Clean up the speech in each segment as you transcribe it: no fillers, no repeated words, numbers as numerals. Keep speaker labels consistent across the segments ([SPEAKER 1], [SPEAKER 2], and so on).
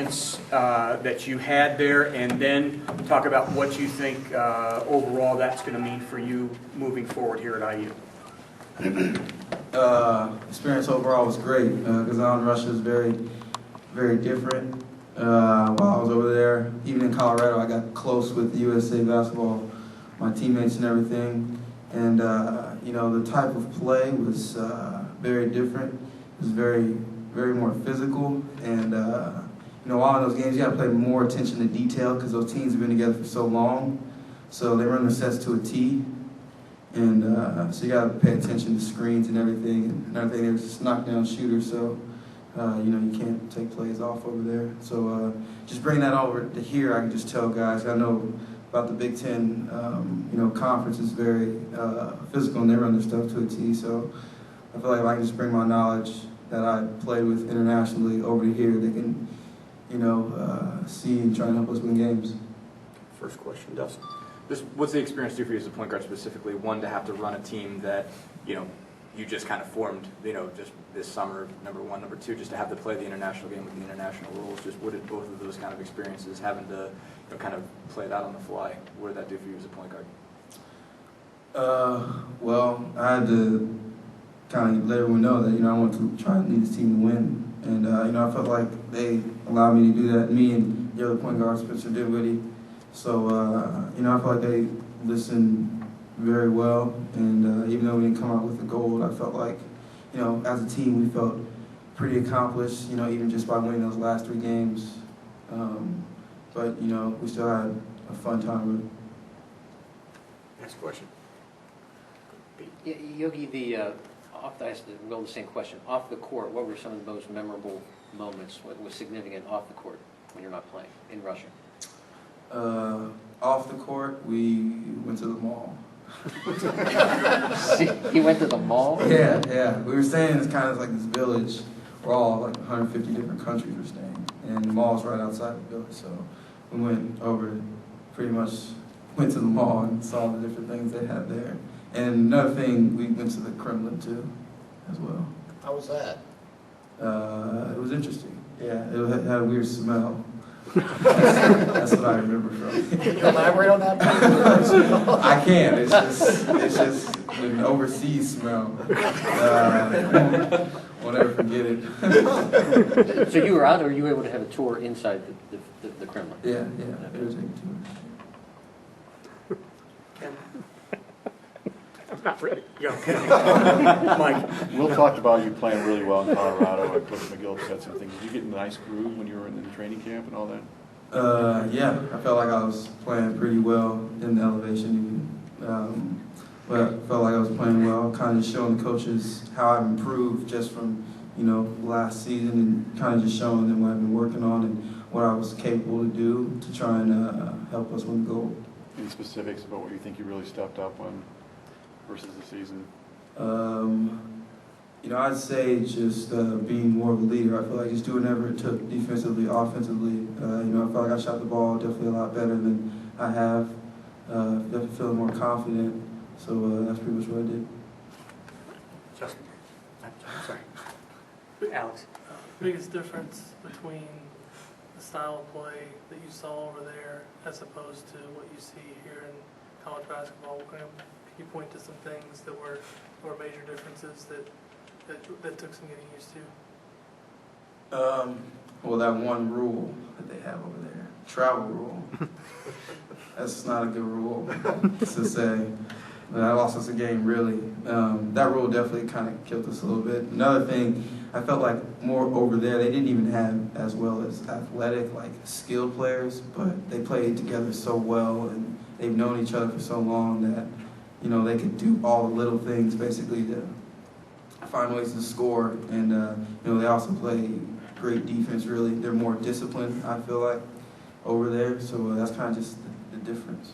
[SPEAKER 1] that you had there, and then talk about what you think overall that's going to mean for you moving forward here at IU.
[SPEAKER 2] Experience overall was great because Russia is very, very different. While I was over there, even in Colorado, I got close with USA basketball, my teammates and everything. And the type of play was very different. It was very, very more physical. And while in those games, you got to pay more attention to detail because those teams have been together for so long. So they run their sets to a T. And so you got to pay attention to screens and everything. And another thing, there's just knockdown shooters, so you can't take plays off over there. So just bring that over to here. I can just tell guys. I know about the Big Ten. Conference is very physical, and they run their stuff to a T. So I feel like if I can just bring my knowledge that I played with internationally over to here, they can, see and try and help us win games.
[SPEAKER 1] First question, Dustin.
[SPEAKER 3] What's the experience do for you as a point guard specifically? One, to have to run a team that, you just kind of formed, just this summer, number one. Number two, just to have to play the international game with the international rules. Just what did both of those kind of experiences, having to kind of play that on the fly, what did that do for you as a point guard?
[SPEAKER 2] Well, I had to kind of let everyone know that, I wanted to try and lead this team to win. And, I felt like they allowed me to do that, me and the other point guard, Spencer Dinwiddie. So, I felt like they listened very well, and even though we didn't come out with the gold, I felt like, as a team, we felt pretty accomplished, even just by winning those last 3 games. But, we still had a fun time with it.
[SPEAKER 1] Next question.
[SPEAKER 4] Yogi, the same question. Off the court, what were some of the most memorable moments? What was significant off the court when you're not playing in Russia?
[SPEAKER 2] Off the court, we went to the mall.
[SPEAKER 4] He went to the mall?
[SPEAKER 2] Yeah. We were staying in kind of like this village where all like 150 different countries were staying. And the mall's right outside the village. So we went over, pretty much went to the mall and saw the different things they had there. And another thing, we went to the Kremlin too, as well.
[SPEAKER 5] How was that?
[SPEAKER 2] It was interesting. Yeah, it had a weird smell. That's what I remember from.
[SPEAKER 5] Can you elaborate on that?
[SPEAKER 2] I can't. It's just an overseas smell. Won't ever forget it.
[SPEAKER 4] So you were out, or were you able to have a tour inside the Kremlin?
[SPEAKER 2] Yeah. It was taking tours.
[SPEAKER 1] I'm not ready. Mike.
[SPEAKER 6] Will talked about you playing really well in Colorado. I Coach McGill said some things. Did you get in a nice groove when you were in the training camp and all that?
[SPEAKER 2] Yeah, I felt like I was playing pretty well in the elevation even. But I felt like I was playing well, kind of showing the coaches how I've improved just from, last season, and kind of just showing them what I've been working on and what I was capable to do to try and help us win gold.
[SPEAKER 6] Any specifics about what you think you really stepped up on versus the season?
[SPEAKER 2] I'd say just being more of a leader. I feel like just doing whatever it took defensively, offensively. I felt like I shot the ball definitely a lot better than I have. Definitely feeling more confident. So that's pretty much what I did.
[SPEAKER 1] Justin. Sorry. Alex.
[SPEAKER 7] Biggest difference between the style of play that you saw over there as opposed to what you see here in college basketball? Can you point to some things that were major differences that took some getting used to?
[SPEAKER 2] Well, that one rule that they have over there, travel rule. That's not a good rule to say. But that lost us a game, really. That rule definitely kind of killed us a little bit. Another thing, I felt like more over there, they didn't even have as well as athletic, skilled players, but they played together so well, and they've known each other for so long that, they could do all the little things, basically, to find ways to score. And, they also play great defense, really. They're more disciplined, I feel like, over there. So that's kind of just the difference.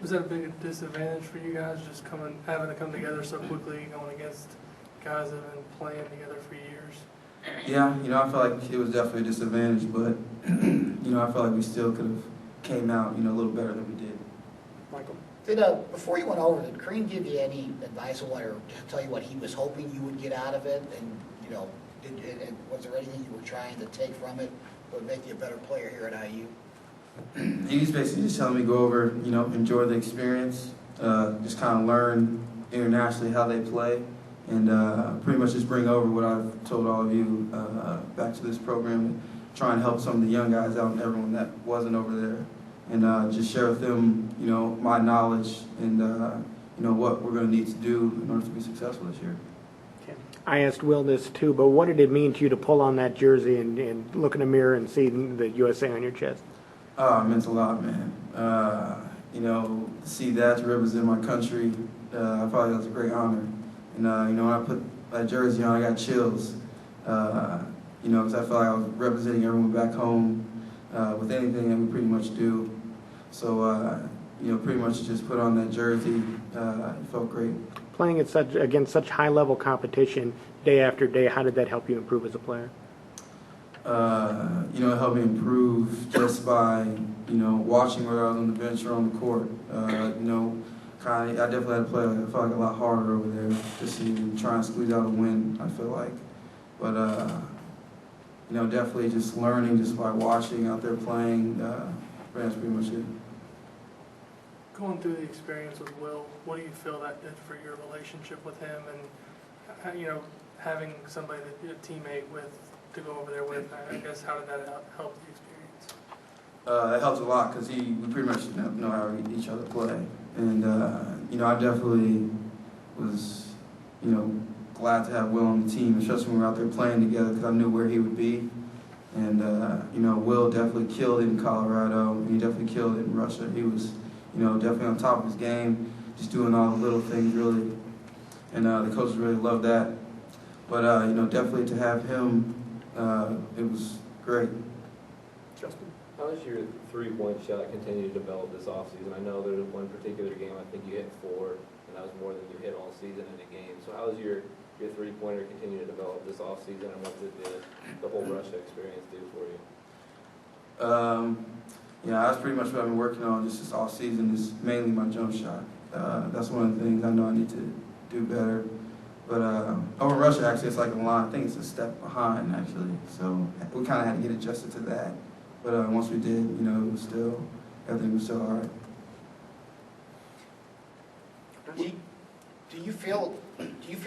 [SPEAKER 7] Was that a big disadvantage for you guys, just having to come together so quickly, going against guys that have been playing together for years?
[SPEAKER 2] Yeah, I feel like it was definitely a disadvantage, but, I feel like we still could have came out, a little better than we did.
[SPEAKER 1] Michael.
[SPEAKER 5] Before you went over, did Crean give you any advice or tell you what he was hoping you would get out of it? And, and was there anything you were trying to take from it, would make you a better player here at IU?
[SPEAKER 2] He's basically just telling me go over, enjoy the experience, just kind of learn internationally how they play, and pretty much just bring over what I've told all of you back to this program, and try and help some of the young guys out and everyone that wasn't over there, and just share with them, my knowledge and, what we're going to need to do in order to be successful this year.
[SPEAKER 8] I asked Will this too, but what did it mean to you to pull on that jersey and look in the mirror and see the USA on your chest?
[SPEAKER 2] Oh, it meant a lot, man. To see that, to represent my country, I thought that was a great honor. And, when I put that jersey on, I got chills, because I felt like I was representing everyone back home with anything that we pretty much do. So, pretty much just put on that jersey. It felt great.
[SPEAKER 8] Playing against such high-level competition day after day, how did that help you improve as a player?
[SPEAKER 2] It helped me improve just by, watching whether I was on the bench or on the court. I definitely had to play, I felt like a lot harder over there just to try and squeeze out a win, I feel like. But, definitely just learning just by watching out there playing, that's pretty much it.
[SPEAKER 7] Going through the experience with Will, what do you feel that did for your relationship with him, and having somebody that you're a teammate with to go over there with? I guess how did that help the experience?
[SPEAKER 2] It helps a lot because we pretty much know how each other play, and I definitely was glad to have Will on the team, especially when we were out there playing together because I knew where he would be, and Will definitely killed it in Colorado, and he definitely killed it in Russia. He was definitely on top of his game, just doing all the little things really, and the coaches really loved that. But definitely to have him, it was great.
[SPEAKER 1] Justin?
[SPEAKER 9] How has your three-point shot continued to develop this offseason? I know there's one particular game I think you hit 4, and that was more than you hit all season in a game. So how has your three-pointer continued to develop this offseason, and what did the whole Russia experience do for you? That's pretty much what I've been working on just this off season, is mainly my jump shot. That's one of the things I know I need to do better. But over Russia, actually, it's like a line. I think it's a step behind, actually. So we kind of had to get adjusted to that. But once we did, it was still, everything was still all right.
[SPEAKER 5] Do you feel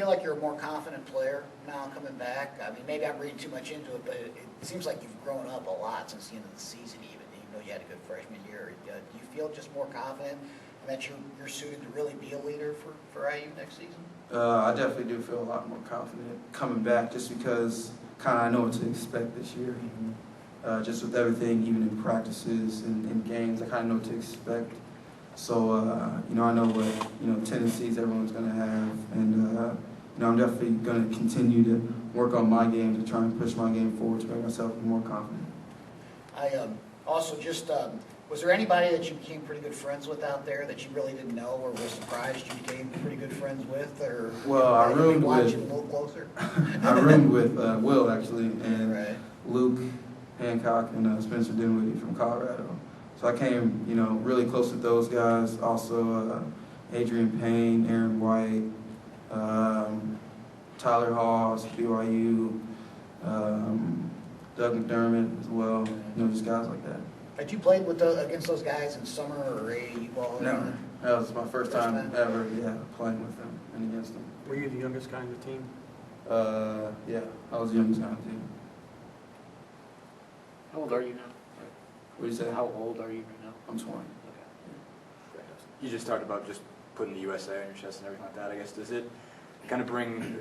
[SPEAKER 5] like you're a more confident player now coming back? I mean, maybe I'm reading too much into it, but it seems like you've grown up a lot since the end of the season, even though you had a good freshman year. Do you feel just more confident and that you're suited to really be a leader for IU next season?
[SPEAKER 2] I definitely do feel a lot more confident coming back, just because kind of I know what to expect this year. Just with everything, even in practices and in games, I kind of know what to expect. So, I know what, tendencies everyone's going to have. And, I'm definitely going to continue to work on my game to try and push my game forward to make myself more confident.
[SPEAKER 5] I also just, was there anybody that you became pretty good friends with out there that you really didn't know or were surprised you became pretty good friends with? Or
[SPEAKER 2] well, I roomed
[SPEAKER 5] with, a little closer?
[SPEAKER 2] I roomed with Will, actually, and
[SPEAKER 5] right.
[SPEAKER 2] Luke Hancock and Spencer Dinwiddie from Colorado. So I came, really close with those guys. Also, Adrian Payne, Aaron White, Tyler Hawes, BYU, Doug McDermott as well. Just guys like that.
[SPEAKER 5] Had you played with against those guys in summer or AAU ball?
[SPEAKER 2] No, that was my first time ever, playing with them and against them.
[SPEAKER 1] Were you the youngest guy on the team?
[SPEAKER 2] Yeah, I was the youngest guy on the team.
[SPEAKER 4] How old are you now?
[SPEAKER 2] What do you say?
[SPEAKER 4] How old are you right now?
[SPEAKER 2] I'm 20.
[SPEAKER 4] Okay.
[SPEAKER 3] You just talked about just putting the USA on your chest and everything like that. I guess, does it kind of bring,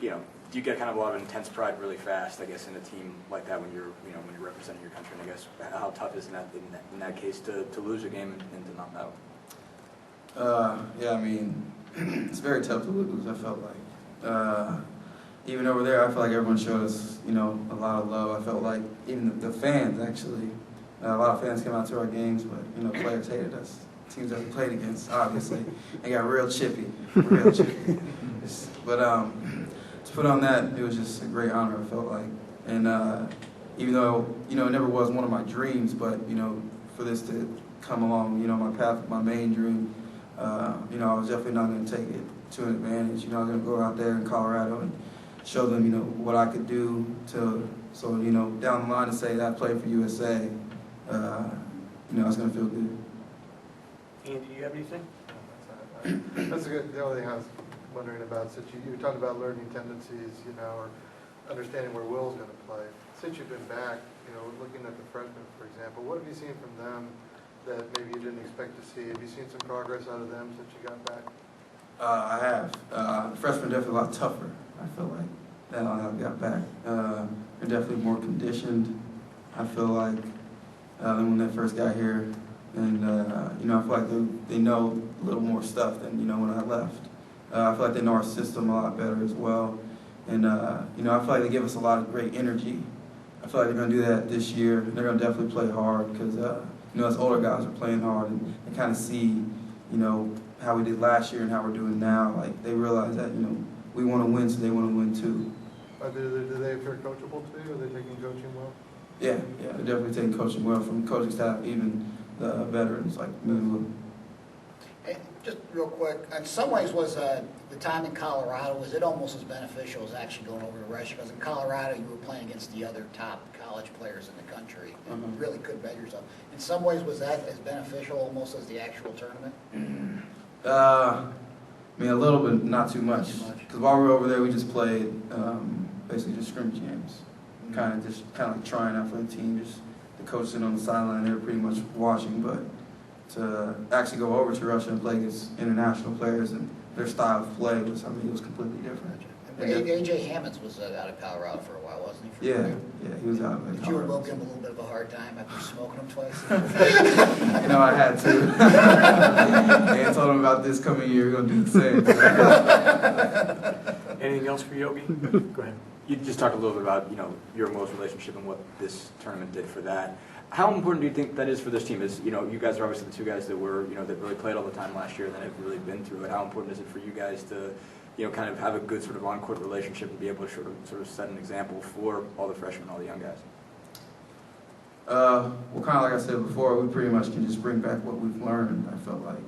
[SPEAKER 3] do you get kind of a lot of intense pride really fast, I guess, in a team like that when you're, when you're representing your country? And I guess, how tough is it in that case to lose a game and to not medal?
[SPEAKER 2] Yeah, I mean, it's very tough to lose, I felt like. Even over there, I felt like everyone showed us, a lot of love. I felt like even the fans, actually, a lot of fans came out to our games, but, players hated us. Teams that we played against, obviously. They got real chippy. But to put on that, it was just a great honor, I felt like. And even though, it never was one of my dreams, but, for this to come along, my path, my main dream, I was definitely not going to take it to an advantage. I was going to go out there in Colorado and
[SPEAKER 9] show them, you know, what I could do so, you know, down the line to say that I played for USA, you know, it's going to feel good.
[SPEAKER 1] Andy, do you have anything?
[SPEAKER 10] That's good. The only thing I was wondering about, since you talked about learning tendencies, you know, or understanding where Will's going to play. Since you've been back, you know, looking at the freshmen, for example, what have you seen from them that maybe you didn't expect to see? Have you seen some progress out of them since you got back?
[SPEAKER 9] I have. Freshmen definitely a lot tougher, I feel like, than when I got back. They're definitely more conditioned, I feel like, than when they first got here. And, you know, I feel like they know a little more stuff than, you know, when I left. I feel like they know our system a lot better as well. And, you know, I feel like they give us a lot of great energy. I feel like they're going to do that this year. They're going to definitely play hard because, you know, us older guys are playing hard and they kind of see, you know, how we did last year and how we're doing now. Like, they realize that, you know, we want to win, so they want to win too.
[SPEAKER 10] Do they appear coachable too? Are they taking coaching well?
[SPEAKER 9] Yeah, they're definitely taking coaching well from coaching staff, even the veterans like me and Lou.
[SPEAKER 5] Hey, just real quick, in some ways was the time in Colorado, was it almost as beneficial as actually going over to Russia? Because in Colorado you were playing against the other top college players in the country and you really could bet yourself. In some ways was that as beneficial almost as the actual tournament?
[SPEAKER 9] I mean, a little bit, not too much. Because while we were over there, we just played basically just scrimmage games. Kind of like trying out for the team. Just the coach sitting on the sideline, they were pretty much watching. But to actually go over to Russia and play against international players and their style of play was, I mean, it was completely different.
[SPEAKER 5] A.J. Hammonds was out of Colorado for a while, wasn't he?
[SPEAKER 9] Yeah, he was out of
[SPEAKER 5] Did you evoke him a little bit of a hard time after smoking him twice?
[SPEAKER 9] You know, I had to. And told him about this coming year, we're going to do the same.
[SPEAKER 1] Anything else for Yogi? Go ahead.
[SPEAKER 3] You just talked a little bit about, you know, your most relationship and what this tournament did for that. How important do you think that is for this team? Is, you know, you guys are obviously the two guys that were, you know, that really played all the time last year and that have really been through it. How important is it for you guys to, you know, kind of have a good sort of on-court relationship and be able to sort of set an example for all the freshmen, all the young guys?
[SPEAKER 9] Well, kind of like I said before, we pretty much can just bring back what we've learned, I felt like.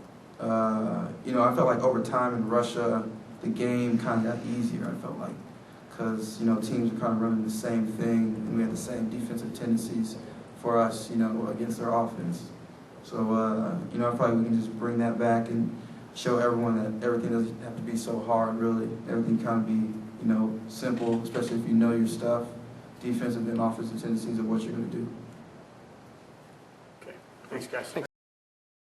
[SPEAKER 9] You know, I felt like over time in Russia, the game kind of got easier, I felt like. Because, you know, teams were kind of running the same thing, and we had the same defensive tendencies for us, you know, against their offense. So, you know, I feel like we can just bring that back and show everyone that everything doesn't have to be so hard, really. Everything kind of be, you know, simple, especially if you know your stuff, defensive and offensive tendencies of what you're going to do.
[SPEAKER 1] Okay. Thanks, guys.